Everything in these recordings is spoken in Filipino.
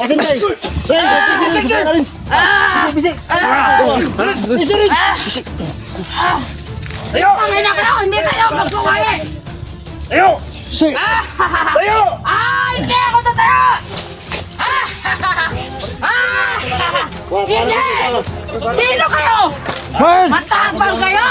Asan kay? Bisik. Tayo! Tangin na kayo! Hindi kayo magkukuha! Tayo! Tayo! Hindi ako tatayo! Hindi! Sino kayo? Matapang kayo!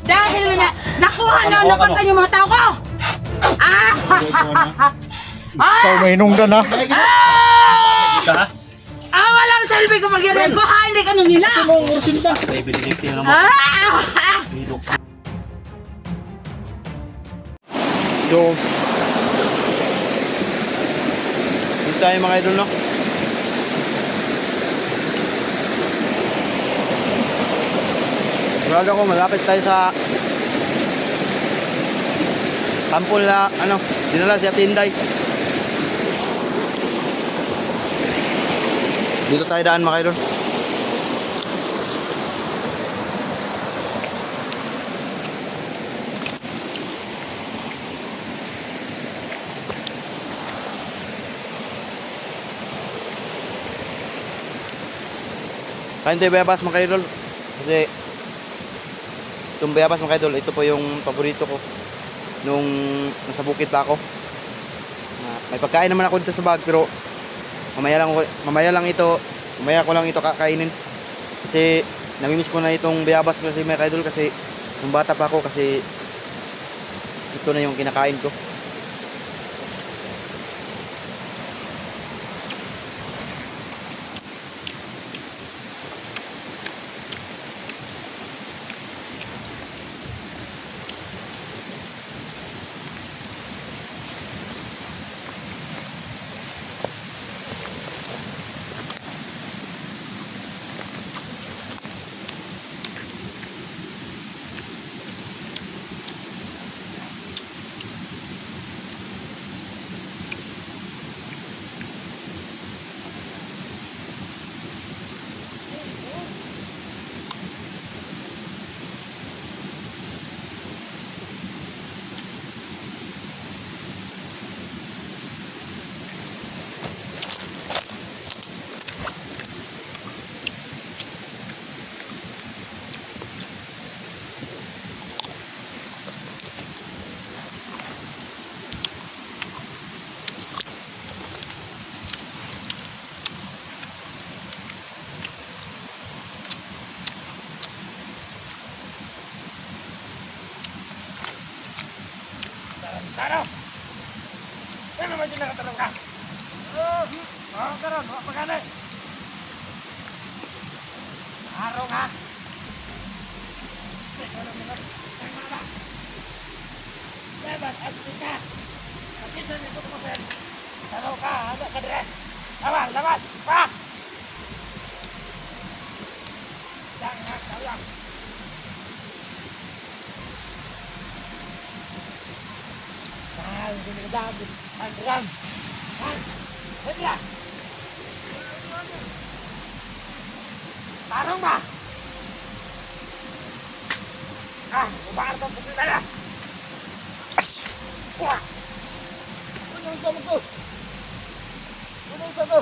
Dahil nakuha na napatay yung mga tao ko! Ikaw may hinungdan ha. Walang selfie ko mag-irin ko! Hindi ka nung nila! So, dito tayo mga idol, no? Sigurado ko malapit tayo sa kampol na dinala si Ate Inday. Dito tayo daan mga idol. Kain tayo bayabas mga idol. Kasi itong bayabas mga idol, ito po yung paborito ko nung nasa bukid pa ako. May pagkain naman ako dito sa bag, pero mamaya ko lang ito kakainin. Kasi namimiss ko na itong bayabas kasi mga idol, kasi nung bata pa ako, kasi ito na yung kinakain ko. Taro! Yan naman yung nakatarong ka. Karon, pagkana. Araw nga. Lebat, at kita. Pakita niyo ito mo, taro ka, ada ka dire. Lawan, pa! Jangan, tawag. Hindi na dapat. Andram. Hanya. Tarong ba? Umaar ka po sila na. Wah! Ano yung sama ko? Ano yung sama ko?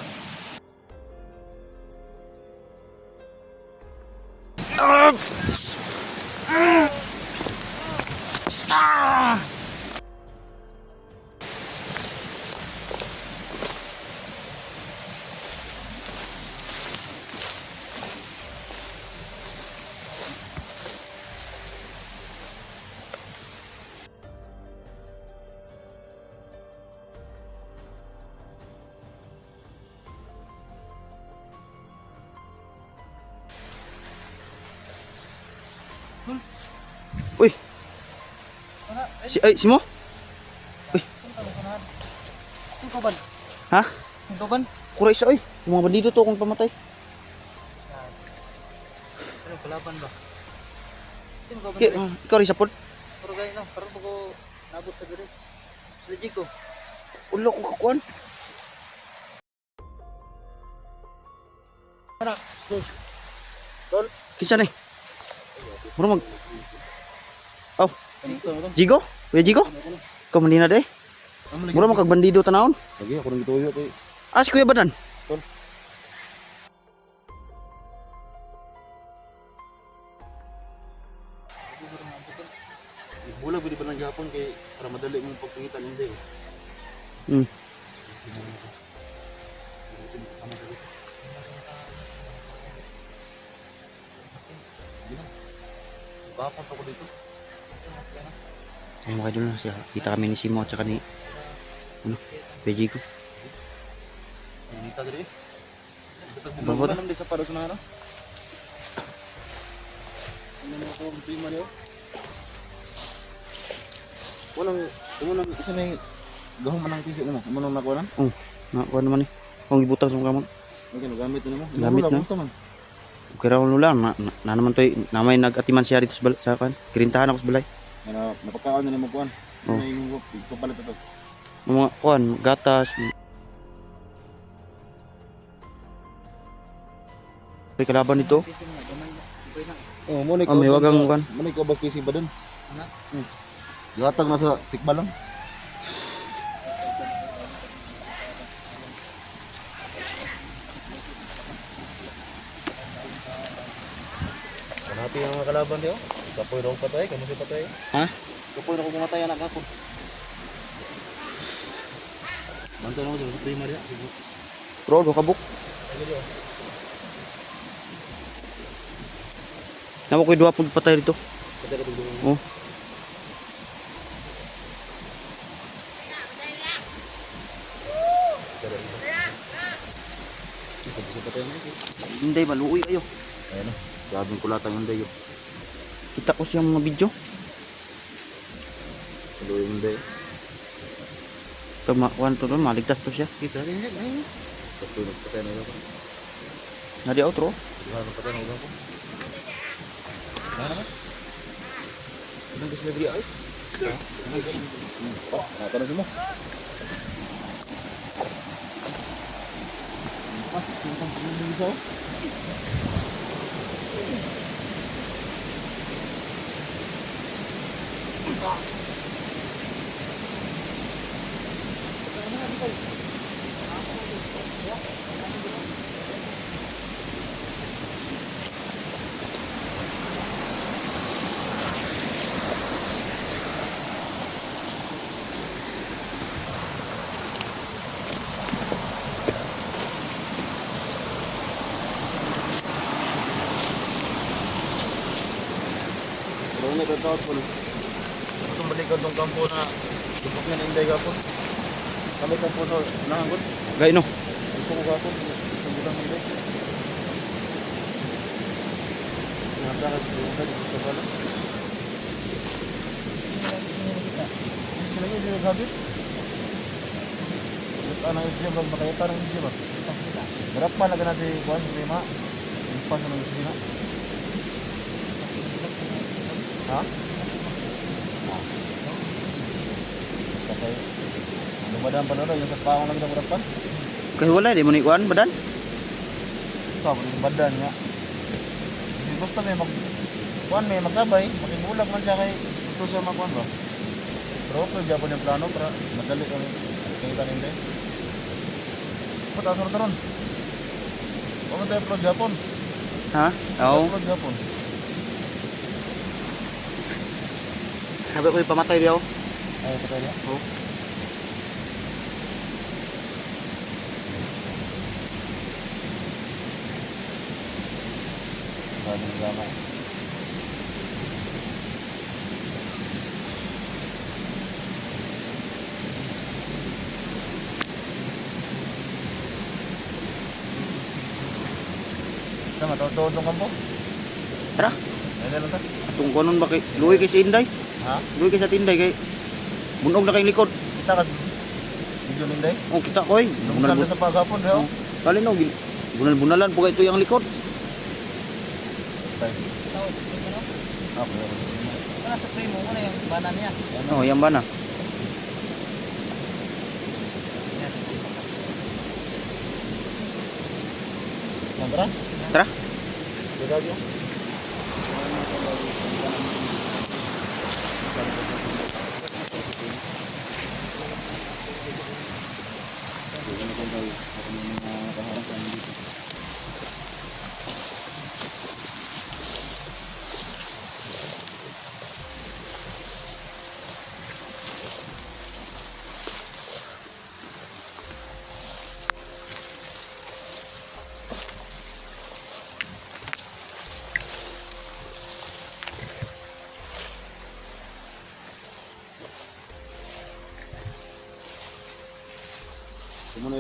Uy. Si mo? Uy. Singkoban. Ha? Singkoban. Kuray isa oy. Yung mga bandido to kung pamatay. Ano kalaban ba? Singkoban. Ikaw rin sa pod. Pero gaya no, parang bago nabot sa diri. Legit ko. Ulo ko kakuan. Anak, Kinsa ni? Mura mag Jigo? Kuya Jigo? Ikaw manina day? Mura magkagbandido tanawon? lagi ako nang gituyo kay. Si Kuya Badan? Bakit ako dito? Ayun mga idol na siya. Kita kami ni Simo at saka ni PJ ko. Nita diri. Bawat. Ano di sa para sa naro? Ano mo ko bima niyo? Walang isa may gahong manang tisi mo. Amo nang nakuha na? Nakuha naman eh. Kung gibutang sa kamot. Okay, nagamit na mo. Gamit na. Gusto man. Kaya raw lang na naman to'y namay nag-atiman siya dito sa kan. Kirintahan ako sa balay. Napakaon na mo kuan. Oh. May papalit ito. Mga kuan, gatas. May kalaban dito. Oh, mo ni May wagang kuan. Mo ni ko ba PC ba dun? Gatag na sa tikba lang. Kanati ang mga kalaban diyo. Kapoy raw patay, kamu si patay. Ha? Kapoy na ko pumatay anak ako. Mantan ako sa primary. Bro, do kabuk. Nawa ko'y duwa pud patay dito. Oh. Hindi maluoy ayo. Ayan na. Grabing kulatang yung dayo. Kita ko siyang mga video. Kaluoy yung dayo. Ito kuan to doon, maligtas to siya. Kita rin yan. Ayun. Kapoy nagpatay na yun ako. Na di outro. Nagpatay na yun ako. Ano? Anong gusto na ay? Tanong mo. Pero na ito po. Itong balik ko itong kampo na lupok na ninday gapon. Kami kampo sa nangangon. Gay no. Ito ko gapon. Itong bilang ninday. Nagdakas yung dito sa bala. Sila yung sinaghabit. Ano yung siya bang makayata ng siya ba? Berat pa lagi na si Juan Lima. Yung pa sa mga siya. Ha? Patay. Ano ba daan pa na yung sa paong lagi na murapan? Kay wala di mo ni kuan badan. Sa yung badan nga. Hindi gusto may kuan may magsabay, makibulag man siya kay gusto siya makuan ba? Pero pwede Japon yung plano para madali kami kita nila. Ba't asar na ron? Huwag tayo upload Japon. Ha? Oo. Upload Japon. Sabi ko ipamatay di ako. Ay, patay niya? Oo. Dami ng drama. Sama, tawag-tawag kampo? Tara. Ayun lang ta? Atong kuanon ba kay luwi kay sa Inday? Ha? Luwi kay sa Tinday kay bunog na kay likod. Kita ka video ninday? Oh, kita ko eh. Nung sa paghapon, bro. Kali no, bunal-bunalan po ito yung likod. Tay. Ako. Ano sa primo mo na yung bana niya? Oh, yan ba na? Tara? Tara. Dadagyo.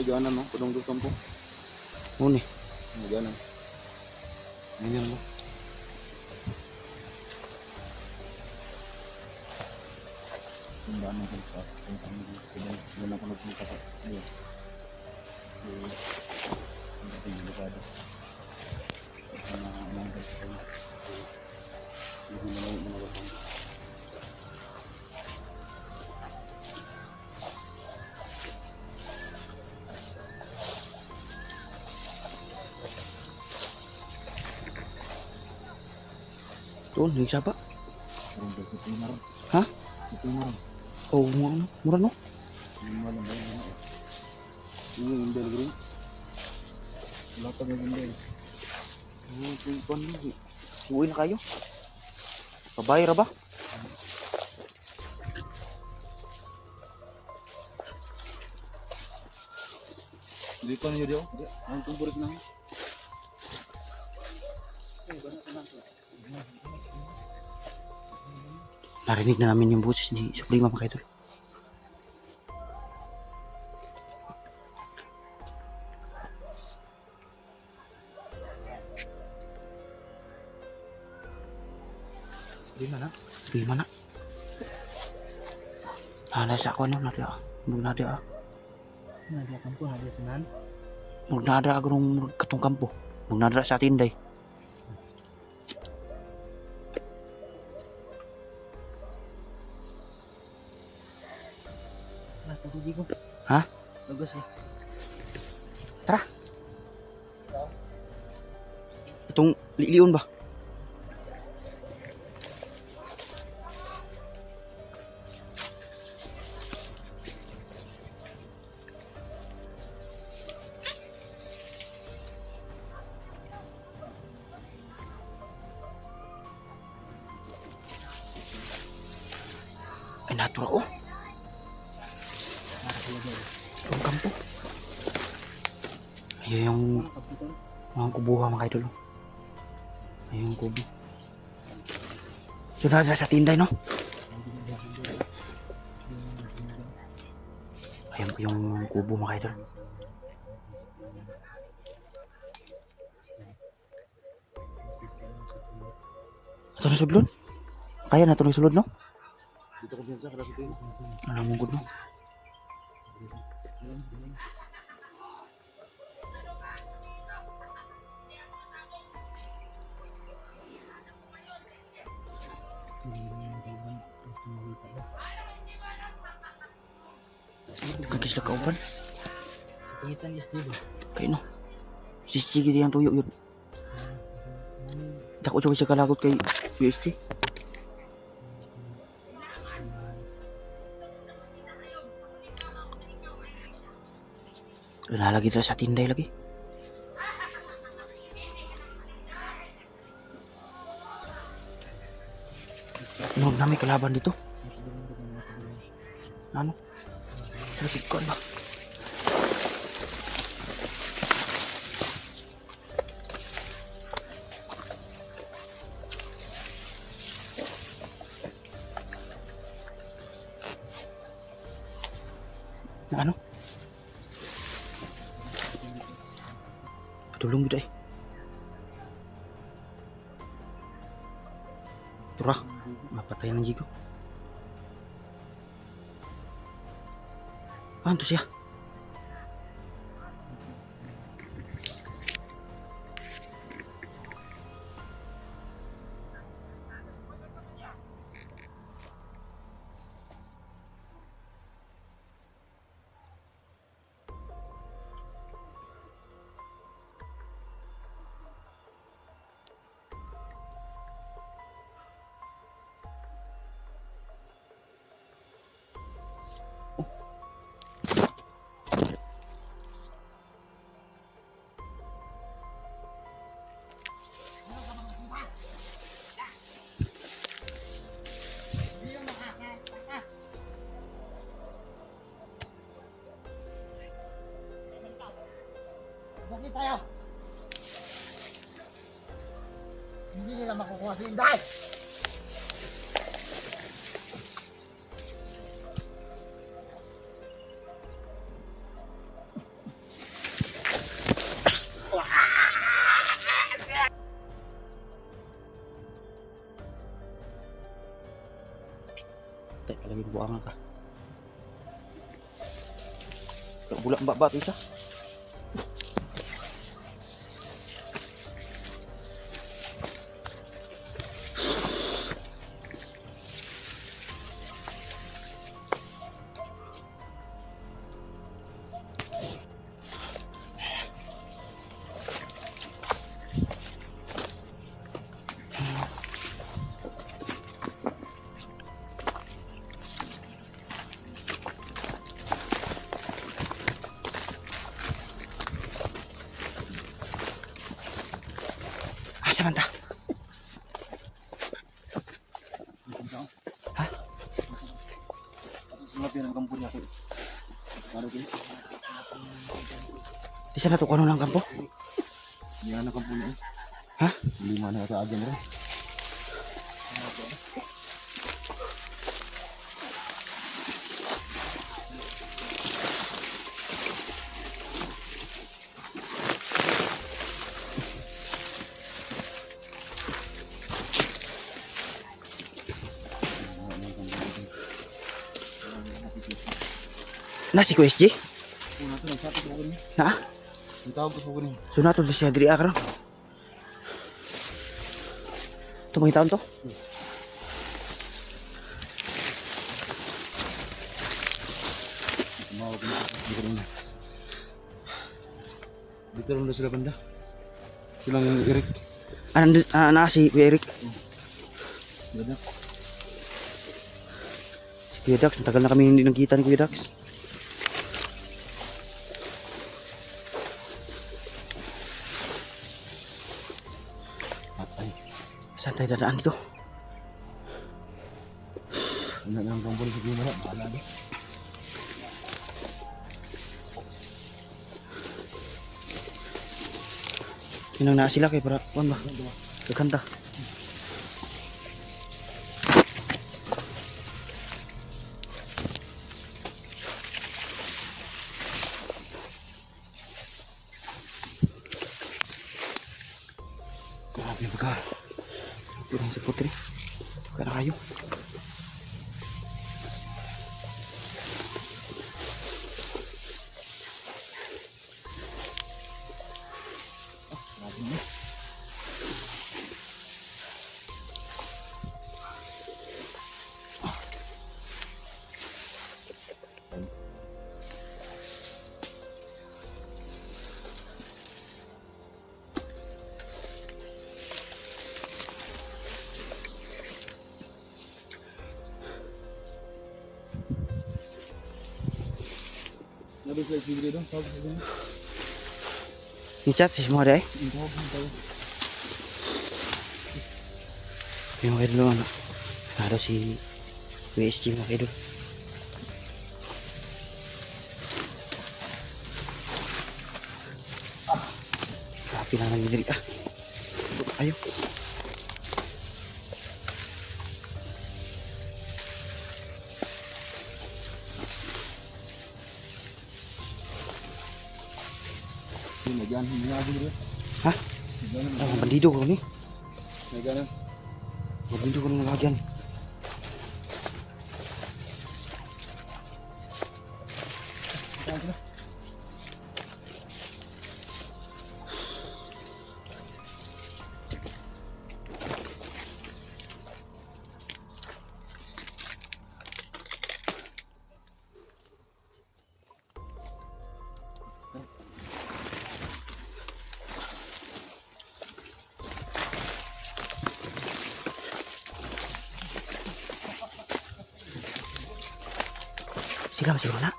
Ay, ganan no. Punong doon kampo. Uni. Ay, ganan. Ganyan mo. Yung daan ng kampo. Yung kampo. Sila na kunod ng kapat. Ayun. Ang dating yung dekada. Ito na umanggal sa kanya. Hindi na lang mga batang. Doon, yung sapa. Umanggal sa Pimaron. Ha? Sa Pimaron. Oh, mura no? Yung malang ba yun? Yung Imbel Green. Wala pa ng Imbel. Uwi na kayo. Pabayra ba? Hindi pa niyo diyo? Ang kumpurit namin. Narinig na namin yung boses ni Suprema mga idol. Suprema na. Nasa ako nada. Nada. Nada kampo, nada sinan. Nada agong katong kampo. Nada sa tinday. Ha? Bagus eh. Tara. Itong lion ba? Ay, natura oh. Itong kampo. Ayun yung mga kubuha mga idol. Ayun yung kubo. So nasa sa tinday no? Ayun po yung kubo mga idol. Ito na sudlon? Kaya na ito na sulod no? Dito ko pinsa kada sa Pino. Ano mong good no? Kagis na kauban. Pingitan is dito. Kayo no? Sisigi yang tuyo yun. Dako siya kalagot kay UST. Wala lagi sa tinday lagi. Ano na may kalaban dito? Ano? Rasikon ba? Na ano? Tulong gitu eh. Turah, mapatay ng jigo. Ano siya? Bakit tayo? Hindi nila makukuha si Inday! Lagi buangan ka. Bulak mbak ito isa. Asa man ta? Ha? Sumapin ang kampo niya ko. Ano ko? Di sana to kuno ng kampo? Yan ang kampo niya. Ha? 5 na sa agyan rin. Na si QSG? Una to nagsapit mo kunin. Na? Ang tawag ko sa kunin. So na to siya diri akra. Tumang taon to? Tumawag ko na kunin. Dito lang na sila banda. Silang Eric. Na si Kuya Eric. Ganda. Si Kuya Dax, matagal na kami hindi nakita ni Kuya Dax. Atay. Saan tayo dadaan dito? Una na ang kampo sa Gimara. Bahala na. Tinang na sila kay para kuan ba? Kaganda. Grabe baga. Pirang si putri. Kada kayo. Nabi sa sigre doon. Tawag sa kunin. Ni chat si semua dai. Tawag. Yung mga idol ano. Naro si QSG mga idol. Grabe na lang diri ah. Ayo. Hindi na dyan. Hindi na agad rin. Ha? Ah, bandido ko ni. Naganan. Bandido ko ng lagyan. Sila masih mana?